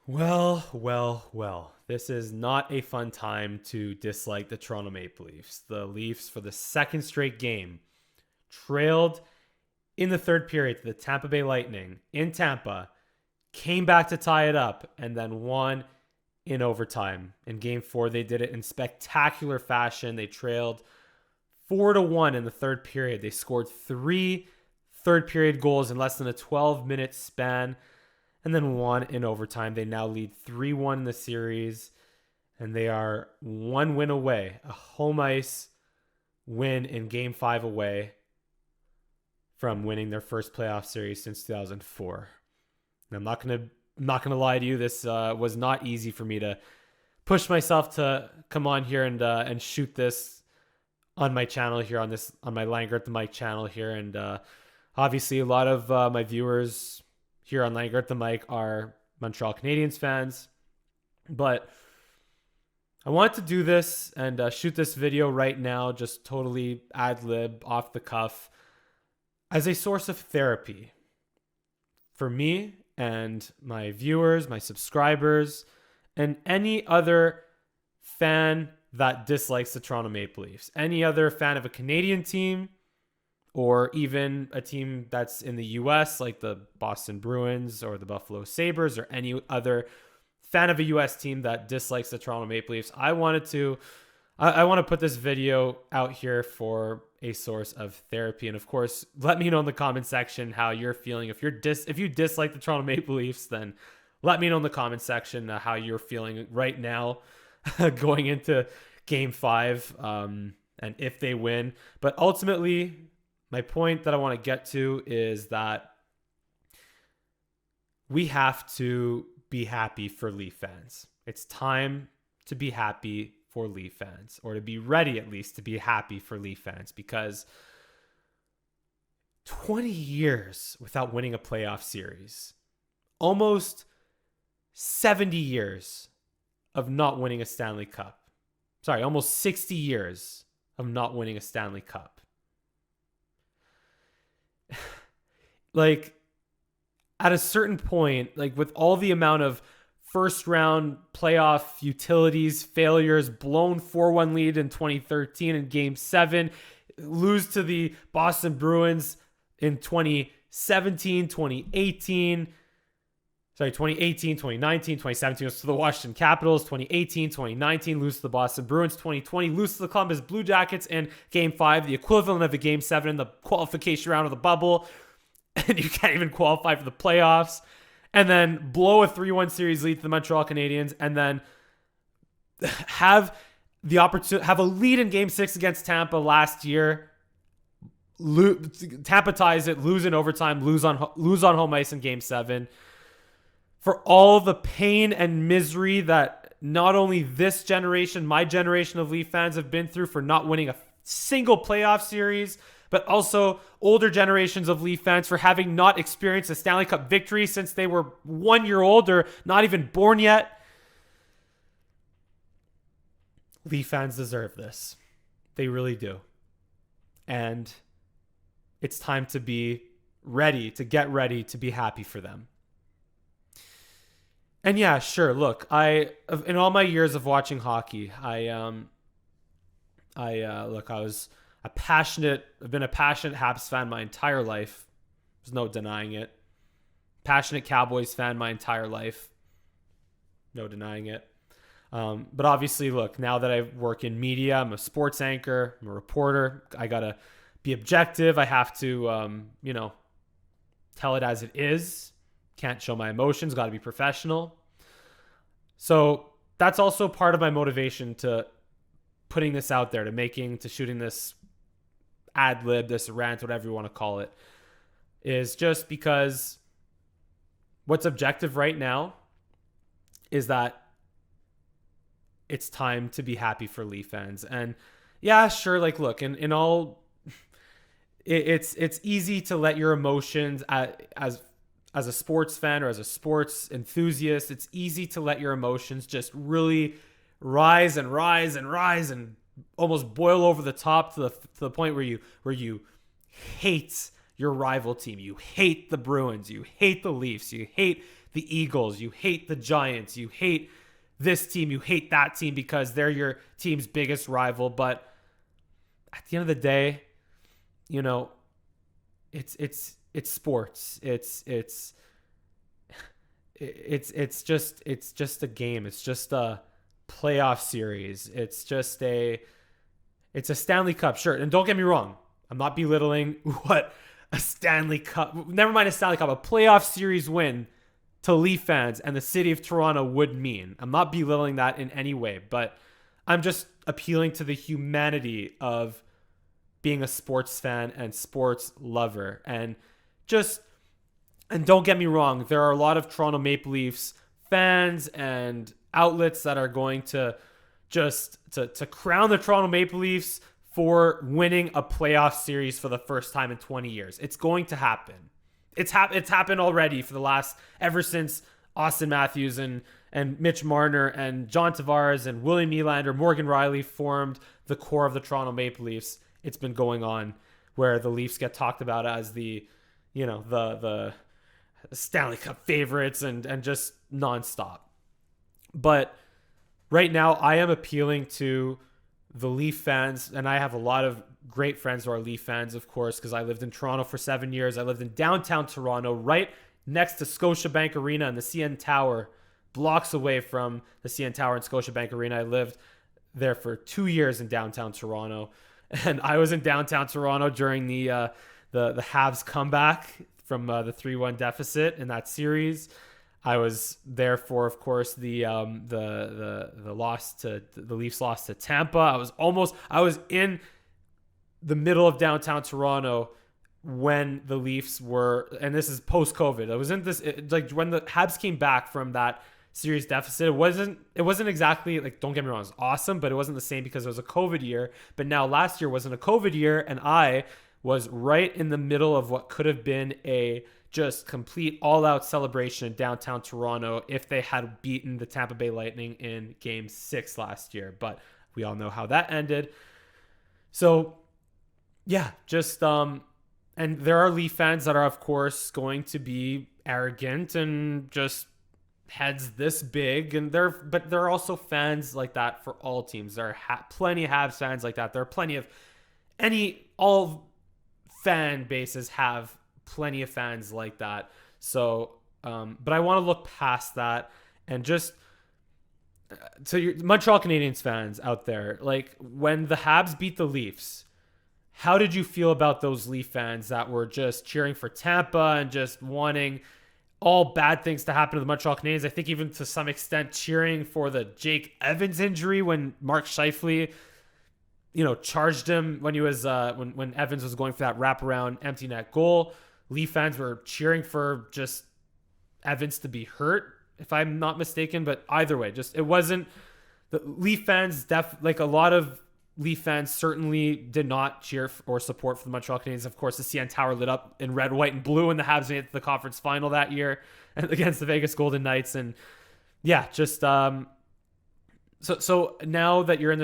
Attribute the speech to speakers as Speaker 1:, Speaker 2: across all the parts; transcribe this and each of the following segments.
Speaker 1: Well. This is not a fun time to dislike the Toronto Maple Leafs. The Leafs, for the second straight game, trailed in the third period to the Tampa Bay Lightning in Tampa, came back to tie it up, and then won in overtime. In game four, they did it in spectacular fashion. They trailed 4-1 in the third period. They scored 3 third period goals in less than a 12-minute span, and then won in overtime. They now lead 3-1 in the series, and they are one win away, a home ice win in game 5 away from winning their first playoff series since 2004. And I'm not gonna lie to you. This was not easy for me to push myself to come on here and shoot this on my channel here, on my Langer at the Mic channel here. And obviously a lot of my viewers here on Langer at the Mic are Montreal Canadiens fans, but I want to do this and shoot this video right now, just totally ad lib, off the cuff, as a source of therapy for me and my viewers, my subscribers, and any other fan that dislikes the Toronto Maple Leafs, any other fan of a Canadian team, or even a team that's in the US, like the Boston Bruins or the Buffalo Sabres, or any other fan of a US team that dislikes the Toronto Maple Leafs. I want to put this video out here for a source of therapy. And of course, let me know in the comment section how you're feeling. If you dislike the Toronto Maple Leafs, then let me know in the comment section how you're feeling right now going into game 5, and if they win. But ultimately, my point that I want to get to is that we have to be happy for Leaf fans. It's time to be happy for Leaf fans, or to be ready at least to be happy for Leaf fans, because 20 years without winning a playoff series, almost 70 years of not winning a Stanley Cup. Sorry, almost 60 years of not winning a Stanley Cup. Like, at a certain point, like with all the amount of first round playoff utilities, failures, blown 4-1 lead in 2013 in game 7, lose to the Boston Bruins in 2017, 2018, 2017, lose to the Washington Capitals, 2018, 2019, lose to the Boston Bruins, 2020, lose to the Columbus Blue Jackets in game 5, the equivalent of a game 7 in the qualification round of the bubble, and you can't even qualify for the playoffs, and then blow a 3-1 series lead to the Montreal Canadiens, and then have the opportunity, have a lead in game 6 against Tampa last year, Tampa ties it, lose in overtime, lose on home ice in game 7. For all the pain and misery that not only this generation, my generation of Leaf fans have been through for not winning a single playoff series, but also older generations of Leaf fans for having not experienced a Stanley Cup victory since they were 1 year old or not even born yet. Leaf fans deserve this. They really do. And it's time to be ready, to get ready, to be happy for them. And yeah, sure. Look, in all my years of watching hockey, I've been a passionate Habs fan my entire life. There's no denying it. Passionate Cowboys fan my entire life. No denying it. But obviously, look, now that I work in media, I'm a sports anchor, I'm a reporter. I got to be objective. I have to, tell it as it is. Can't show my emotions, got to be professional. So that's also part of my motivation to putting this out there, to shooting this ad lib, this rant, whatever you want to call it, is just because what's objective right now is that it's time to be happy for Leaf fans. And yeah, sure, like, look, in all, it's easy to let your emotions as a sports fan or as a sports enthusiast, it's easy to let your emotions just really rise and almost boil over the top to the point where you hate your rival team. You hate the Bruins. You hate the Leafs. You hate the Eagles, you hate the Giants, you hate this team, you hate that team because they're your team's biggest rival. But at the end of the day, you know, it's sports. It's just a game. It's just a playoff series. It's a Stanley Cup, sure. And don't get me wrong, I'm not belittling what a Stanley Cup, never mind a Stanley Cup, a playoff series win to Leaf fans and the city of Toronto would mean. I'm not belittling that in any way, but I'm just appealing to the humanity of being a sports fan and sports lover. And don't get me wrong, there are a lot of Toronto Maple Leafs fans and outlets that are going to to crown the Toronto Maple Leafs for winning a playoff series for the first time in 20 years. It's going to happen. It's happened already ever since Austin Matthews and Mitch Marner and John Tavares and William Nylander, Morgan Riley formed the core of the Toronto Maple Leafs. It's been going on where the Leafs get talked about as the Stanley Cup favorites and just nonstop. But right now I am appealing to the Leaf fans, and I have a lot of great friends who are Leaf fans, of course, because I lived in Toronto for 7 years. I lived in downtown Toronto, right next to Scotiabank Arena and the CN Tower, blocks away from the CN Tower and Scotiabank Arena. I lived there for 2 years in downtown Toronto, and I was in downtown Toronto during the Habs comeback from the 3-1 deficit in that series. I was there for, of course, the loss to the Leafs loss to Tampa. I was in the middle of downtown Toronto when the Leafs were, and this is post-COVID. I was in this like when the Habs came back from that series deficit. It wasn't exactly like, don't get me wrong, it was awesome, but it wasn't the same because it was a COVID year. But now last year wasn't a COVID year, and I was right in the middle of what could have been a just complete all-out celebration in downtown Toronto if they had beaten the Tampa Bay Lightning in Game 6 last year. But we all know how that ended. So, yeah, and there are Leaf fans that are, of course, going to be arrogant and just heads this big. But there are also fans like that for all teams. There are plenty of Habs fans like that. There are plenty of all fan bases have plenty of fans like that. So, but I want to look past that and just to your Montreal Canadiens fans out there, like when the Habs beat the Leafs, how did you feel about those Leaf fans that were just cheering for Tampa and just wanting all bad things to happen to the Montreal Canadiens? I think even to some extent cheering for the Jake Evans injury when Mark Scheifele, charged him when he was when Evans was going for that wraparound empty net goal. Leaf fans were cheering for just Evans to be hurt, if I'm not mistaken. But either way, it wasn't the Leaf fans. Like a lot of Leaf fans certainly did not cheer or support for the Montreal Canadiens. Of course, the CN Tower lit up in red, white, and blue when the Habs made it to the conference final that year and against the Vegas Golden Knights. And yeah, so now that we're in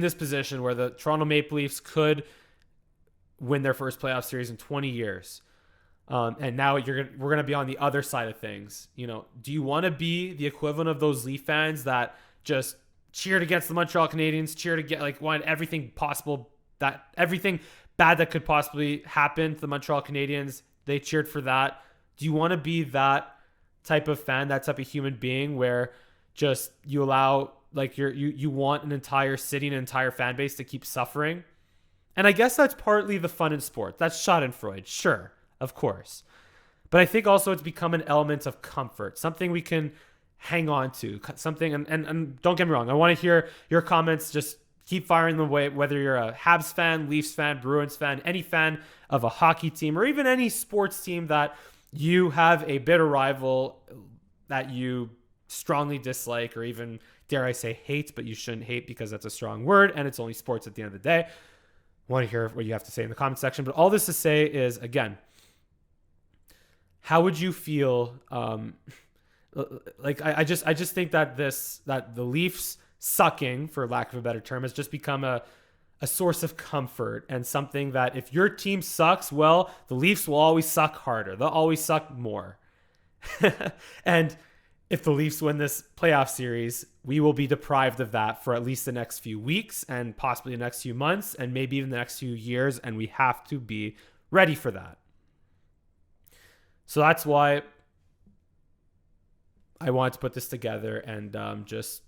Speaker 1: this position where the Toronto Maple Leafs could win their first playoff series in 20 years. And now we're going to be on the other side of things. Do you want to be the equivalent of those Leaf fans that just cheered against the Montreal Canadiens, cheered to get wanted everything bad that could possibly happen to the Montreal Canadiens? They cheered for that. Do you want to be that type of fan, that type of human being where just you allow you want an entire city, an entire fan base to keep suffering? And I guess that's partly the fun in sport. That's Schadenfreude, sure, of course. But I think also it's become an element of comfort, something we can hang on to, something. And don't get me wrong, I want to hear your comments. Just keep firing them away, whether you're a Habs fan, Leafs fan, Bruins fan, any fan of a hockey team, or even any sports team that you have a bitter rival that you strongly dislike, or even, dare I say, hate, but you shouldn't hate because that's a strong word and it's only sports at the end of the day. I want to hear what you have to say in the comment section. But all this to say is, again, how would you feel? I just think that the Leafs sucking, for lack of a better term, has just become a source of comfort, and something that if your team sucks, well, the Leafs will always suck harder. They'll always suck more. And if the Leafs win this playoff series, we will be deprived of that for at least the next few weeks and possibly the next few months and maybe even the next few years. And we have to be ready for that. So that's why I wanted to put this together and just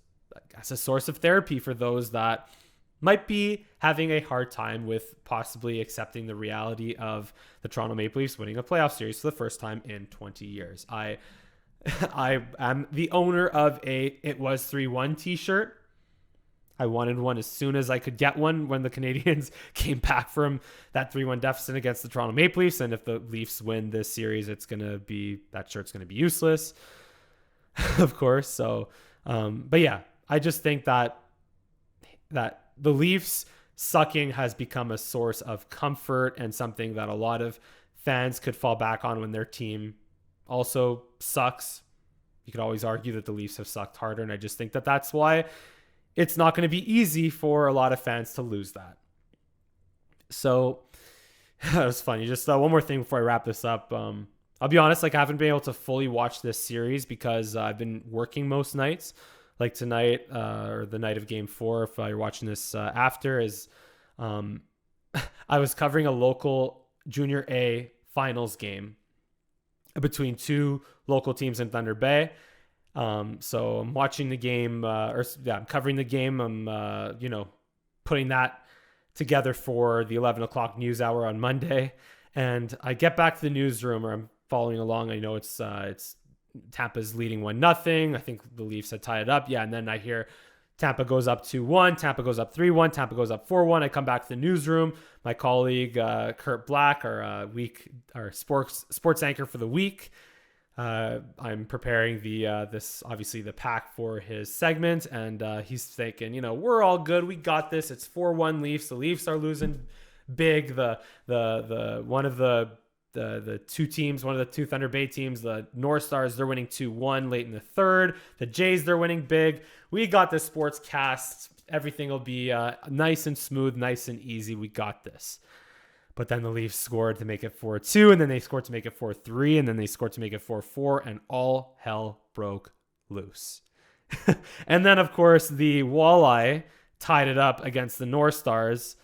Speaker 1: as a source of therapy for those that might be having a hard time with possibly accepting the reality of the Toronto Maple Leafs winning a playoff series for the first time in 20 years. I am the owner of a It Was 3-1 t-shirt. I wanted one as soon as I could get one when the Canadiens came back from that 3-1 deficit against the Toronto Maple Leafs. And if the Leafs win this series, that shirt's going to be useless, of course. So, but yeah, I just think that the Leafs sucking has become a source of comfort and something that a lot of fans could fall back on when their team also sucks. You could always argue that the Leafs have sucked harder, and I just think that that's why it's not going to be easy for a lot of fans to lose that. So that was funny. Just one more thing before I wrap this up. I'll be honest, I haven't been able to fully watch this series because I've been working most nights. Like tonight, or the night of Game 4, if you're watching this after, is I was covering a local Junior A finals game between two local teams in Thunder Bay. So I'm watching the game, I'm covering the game. I'm, putting that together for the 11 o'clock news hour on Monday. And I get back to the newsroom, or I'm following along. I know it's Tampa's leading 1-0. I think the Leafs had tied it up. Yeah. And then I hear Tampa goes up 2-1. Tampa goes up 3-1. Tampa goes up 4-1. I come back to the newsroom. My colleague, Kurt Black, our sports anchor for the week. I'm preparing the pack for his segment. And he's thinking, we're all good. We got this. It's 4-1 Leafs. The Leafs are losing big. The two teams, one of the two Thunder Bay teams, the North Stars, they're winning 2-1 late in the third. The Jays, they're winning big. We got the sports cast. Everything will be nice and smooth, nice and easy. We got this. But then the Leafs scored to make it 4-2, and then they scored to make it 4-3, and then they scored to make it 4-4, and all hell broke loose. And then, of course, the Walleye tied it up against the North Stars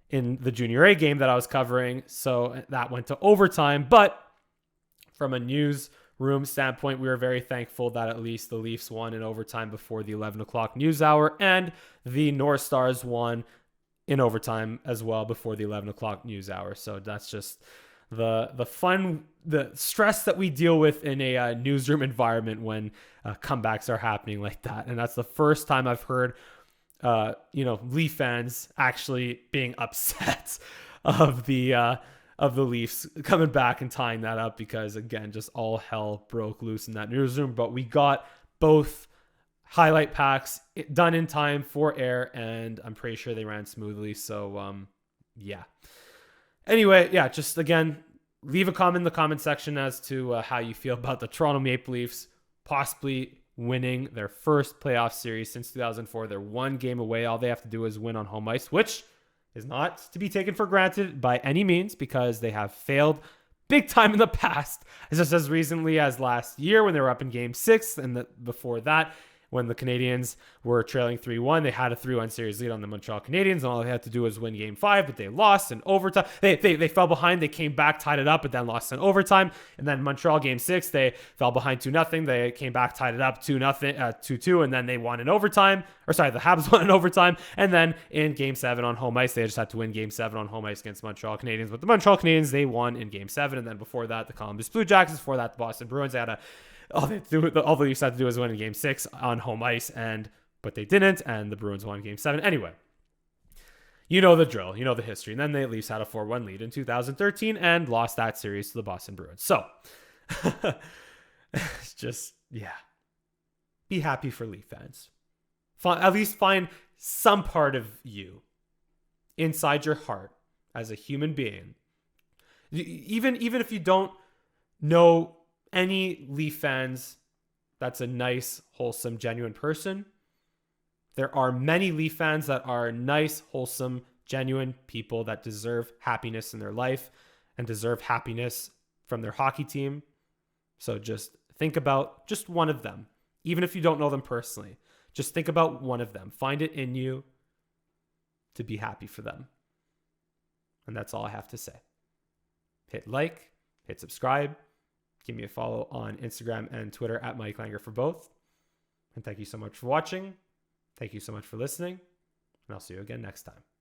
Speaker 1: in the Junior A game that I was covering. So that went to overtime. But from a newsroom standpoint, we were very thankful that at least the Leafs won in overtime before the 11 o'clock news hour, and the North Stars won in overtime as well before the 11 o'clock news hour. So that's just the stress that we deal with in a newsroom environment when comebacks are happening like that. And that's the first time I've heard Leaf fans actually being upset of the Leafs coming back and tying that up, because again, just all hell broke loose in that newsroom. But we got both highlight packs done in time for air, and I'm pretty sure they ran smoothly. So yeah. Anyway, yeah, just again, leave a comment in the comment section as to how you feel about the Toronto Maple Leafs possibly winning their first playoff series since 2004. They're one game away. All they have to do is win on home ice, which is not to be taken for granted by any means, because they have failed big time in the past. Just as recently as last year when they were up in Game 6, and before that, when the Canadiens were trailing 3-1, they had a 3-1 series lead on the Montreal Canadiens, and all they had to do was win Game 5, but they lost in overtime. They fell behind, they came back, tied it up, but then lost in overtime. And then Montreal Game 6, they fell behind 2-0. They came back, tied it up 2-2, and then they won in overtime. The Habs won in overtime. And then in Game 7 on home ice, they just had to win Game 7 on home ice against Montreal Canadiens. But the Montreal Canadiens, they won in Game 7. And then before that, the Columbus Blue Jackets. Before that, the Boston Bruins. They had all the Leafs had to do was win in Game 6 on home ice, but they didn't, and the Bruins won Game 7. Anyway, you know the drill, you know the history. And then the Leafs had a 4-1 lead in 2013 and lost that series to the Boston Bruins. So, just, yeah. Be happy for Leaf fans. At least find some part of you inside your heart as a human being. Even if you don't know any Leaf fans that's a nice, wholesome, genuine person, there are many Leaf fans that are nice, wholesome, genuine people that deserve happiness in their life and deserve happiness from their hockey team. So just Think about just one of them, even if you don't know them personally. Just think about one of them. Find it in you to be happy for them. And that's all I have to say. Hit like, hit subscribe, give me a follow on Instagram and Twitter at Mike Langer for both. And thank you so much for watching. Thank you so much for listening. And I'll see you again next time.